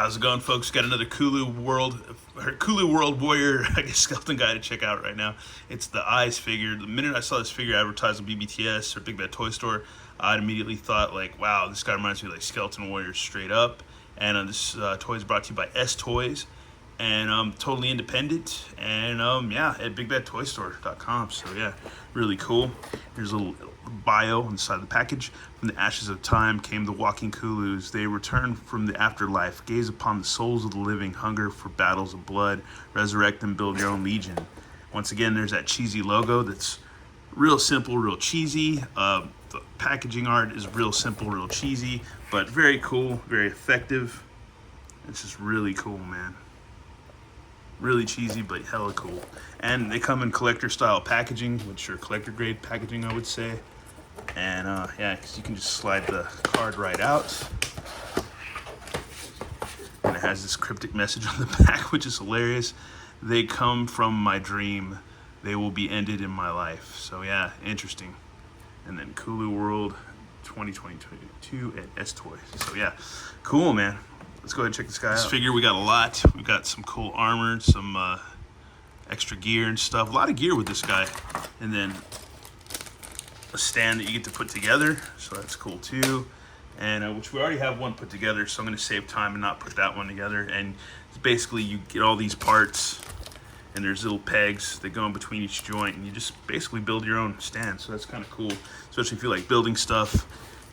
How's it going, folks? Got another Kulu World Warrior, I guess, skeleton guy to check out right now. It's the Eyes figure. The minute I saw this figure advertised on BBTS or Big Bad Toy Store, I immediately thought, like, wow, this guy reminds me of like Skeleton Warriors straight up. And this toy is brought to you by S Toys, and totally independent. And yeah, at BigBadToyStore.com. So yeah, really cool. Here's a little bio inside the package. From the ashes of time came the walking Kulus. They return from the afterlife, gaze upon the souls of the living, hunger for battles of blood, resurrect and build your own legion. Once again, there's that cheesy logo that's real simple, real cheesy. The packaging art is real simple, real cheesy, but very cool, very effective. It's just really cool, man. Really cheesy, but hella cool. And they come in collector style packaging, which are collector grade packaging, I would say. And yeah, because you can just slide the card right out. And it has this cryptic message on the back, which is hilarious. They come from my dream. They will be ended in my life. So yeah, interesting. And then Kulu World 2022 at S Toys. So yeah, cool, man. Let's go ahead and check this guy out. This figure, we got a lot. We got some cool armor, some extra gear and stuff. A lot of gear with this guy. And then a stand that you get to put together. So that's cool too. And which we already have one put together, so I'm going to save time and not put that one together. And basically you get all these parts, and there's little pegs that go in between each joint, and you just basically build your own stand. So that's kind of cool, especially if you like building stuff.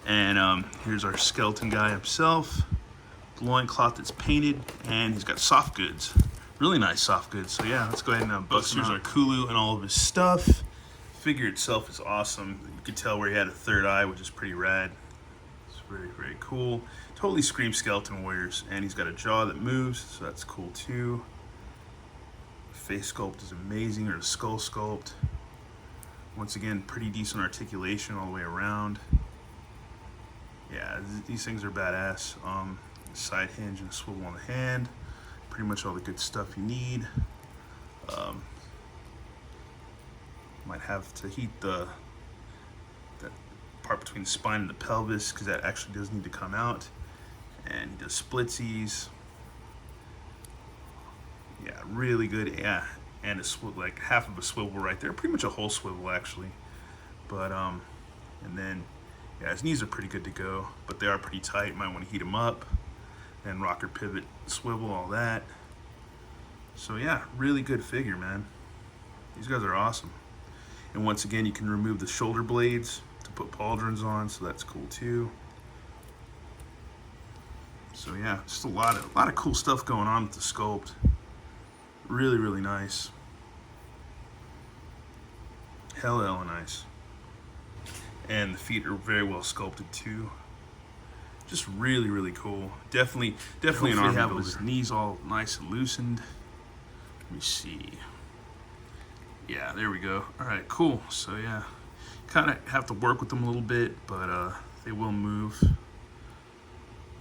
And here's our skeleton guy himself. Loincloth that's painted, and he's got soft goods, really nice soft goods. So yeah, let's go ahead and bust him out. Here's our Kulu and all of his stuff. Figure itself is awesome. You can tell where he had a third eye, which is pretty rad. It's very, very cool. Totally screams Skeleton Warriors. And he's got a jaw that moves, so that's cool too. Face sculpt is amazing, or the skull sculpt. Once again, pretty decent articulation all the way around. Yeah, these things are badass. Side hinge and swivel on the hand. Pretty much all the good stuff you need. Might have to heat that part between the spine and the pelvis, because that actually does need to come out. And he does splitsies. Yeah, really good. Yeah, and it's like half of a swivel right there. Pretty much a whole swivel actually. But and then yeah, his knees are pretty good to go, but they are pretty tight. Might want to heat them up. And rocker, pivot, swivel, all that. So yeah, really good figure, man. These guys are awesome. And once again, you can remove the shoulder blades to put pauldrons on, so that's cool too. So yeah, just a lot of cool stuff going on with the sculpt. Really, really nice. Hella nice. And the feet are very well sculpted too. Just really, really cool. Definitely an arm builder. His knees all nice and loosened. Let me see. Yeah, there we go. All right, cool. So yeah, kind of have to work with them a little bit, but they will move.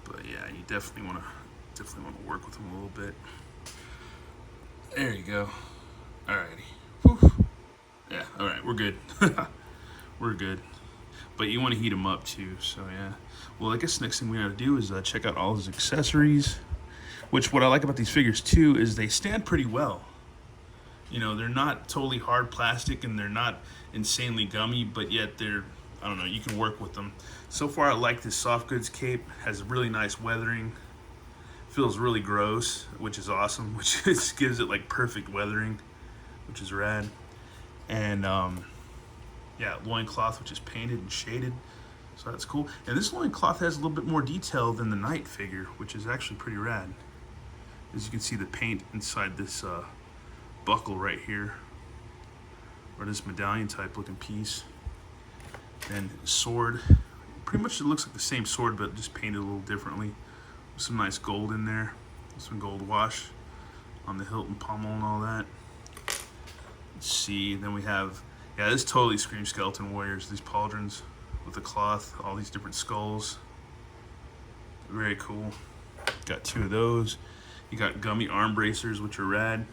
But yeah, you definitely want to work with them a little bit. There you go. Alrighty. Whew. Yeah. All right, we're good. We're good. But you want to heat them up too, so yeah. Well, I guess the next thing we got to do is check out all his accessories, which what I like about these figures too is they stand pretty well. You know, they're not totally hard plastic and they're not insanely gummy, but yet they're, I don't know, you can work with them. So far, I like this soft goods cape. Has really nice weathering. Feels really gross, which is awesome, which just gives it like perfect weathering, which is rad. And yeah, loincloth, which is painted and shaded. So that's cool. And this loincloth has a little bit more detail than the Knight figure, which is actually pretty rad. As you can see the paint inside this buckle right here, or this medallion type looking piece. And sword, pretty much it looks like the same sword, but just painted a little differently. With some nice gold in there, some gold wash on the hilt and pommel and all that. Let's see, then we have, yeah, this totally screams Skeleton Warriors, these pauldrons with the cloth, all these different skulls. Very cool. Got two of those. You got gummy arm bracers, which are rad.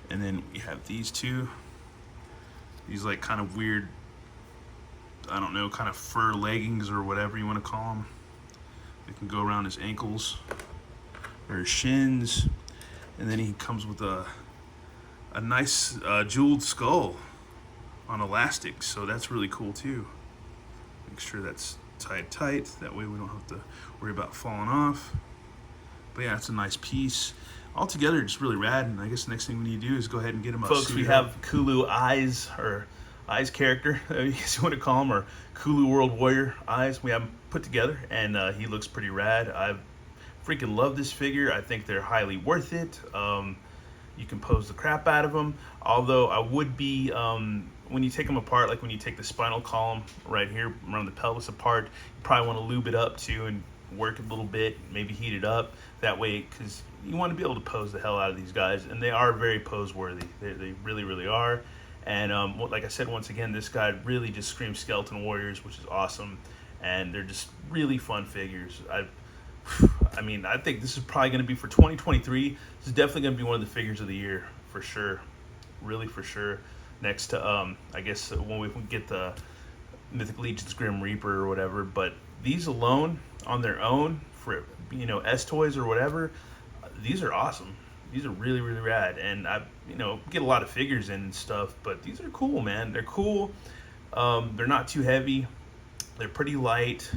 And then we have these two. These like kind of weird, I don't know, kind of fur leggings or whatever you want to call them. They can go around his ankles. or his shins, and then he comes with a nice jeweled skull on elastic, so that's really cool too. Make sure that's tied tight, that way we don't have to worry about falling off. But yeah, it's a nice piece. Altogether, just really rad, and I guess the next thing we need to do is go ahead and get him up. Folks, we have Kulu eyes, or eyes character, I guess you want to call him, or Kulu World Warrior eyes. We have him put together, and he looks pretty rad. I freaking love this figure. I think they're highly worth it. You can pose the crap out of them, although I would be, when you take them apart, like when you take the spinal column right here, around the pelvis apart, you probably want to lube it up too and work a little bit, maybe heat it up that way, because you want to be able to pose the hell out of these guys, and they are very pose worthy. They really, really are. And like I said, once again, this guy really just screams Skeleton Warriors, which is awesome, and they're just really fun figures. I mean, I think this is probably going to be for 2023. This is definitely going to be one of the figures of the year for sure, really for sure. Next to I guess when we get the Mythic Legion's Grim Reaper or whatever, but these alone on their own for, you know, S toys or whatever, these are awesome. These are really, really rad, and I, you know, get a lot of figures in and stuff, but these are cool, man. They're cool. They're not too heavy. They're pretty light.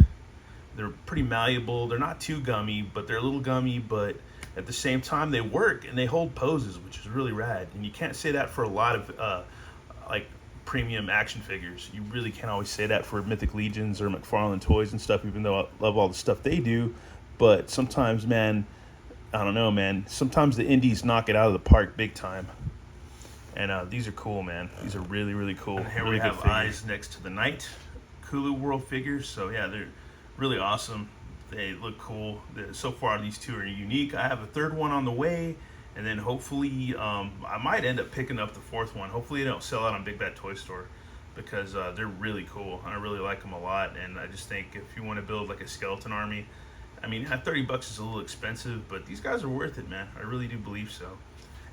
They're pretty malleable. They're not too gummy, but they're a little gummy, but at the same time they work and they hold poses, which is really rad. And you can't say that for a lot of like premium action figures. You really can't always say that for Mythic Legions or McFarlane Toys and stuff, even though I love all the stuff they do. But sometimes, man, I don't know, man. Sometimes the indies knock it out of the park big time. And these are cool, man. These are really, really cool. And here really we have eyes next to the Knight Kulu World figures. So yeah, they're really awesome. They look cool. So far, these two are unique. I have a third one on the way, and then hopefully I might end up picking up the fourth one. Hopefully they don't sell out on Big Bad Toy Store, because they're really cool. I really like them a lot, and I just think if you want to build like a skeleton army, I mean, $30 is a little expensive, but these guys are worth it, man. I really do believe so.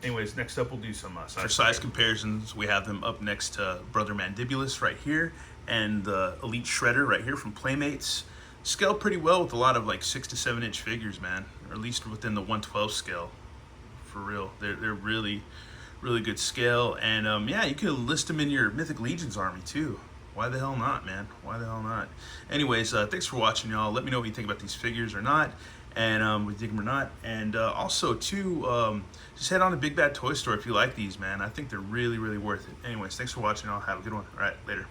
Anyways, next up we'll do some size comparisons. We have them up next to Brother Mandibulus right here, and the Elite Shredder right here from Playmates. Scale pretty well with a lot of like 6 to 7 inch figures, man, or at least within the 1/12 scale. For real, they're really, really good scale, and yeah, you could list them in your Mythic Legions army too. Why the hell not, man? Why the hell not? Anyways, thanks for watching, y'all. Let me know what you think about these figures or not, and we dig them or not. And also, too, just head on to Big Bad Toy Store if you like these, man. I think they're really, really worth it. Anyways, thanks for watching, y'all. Have a good one. All right, later.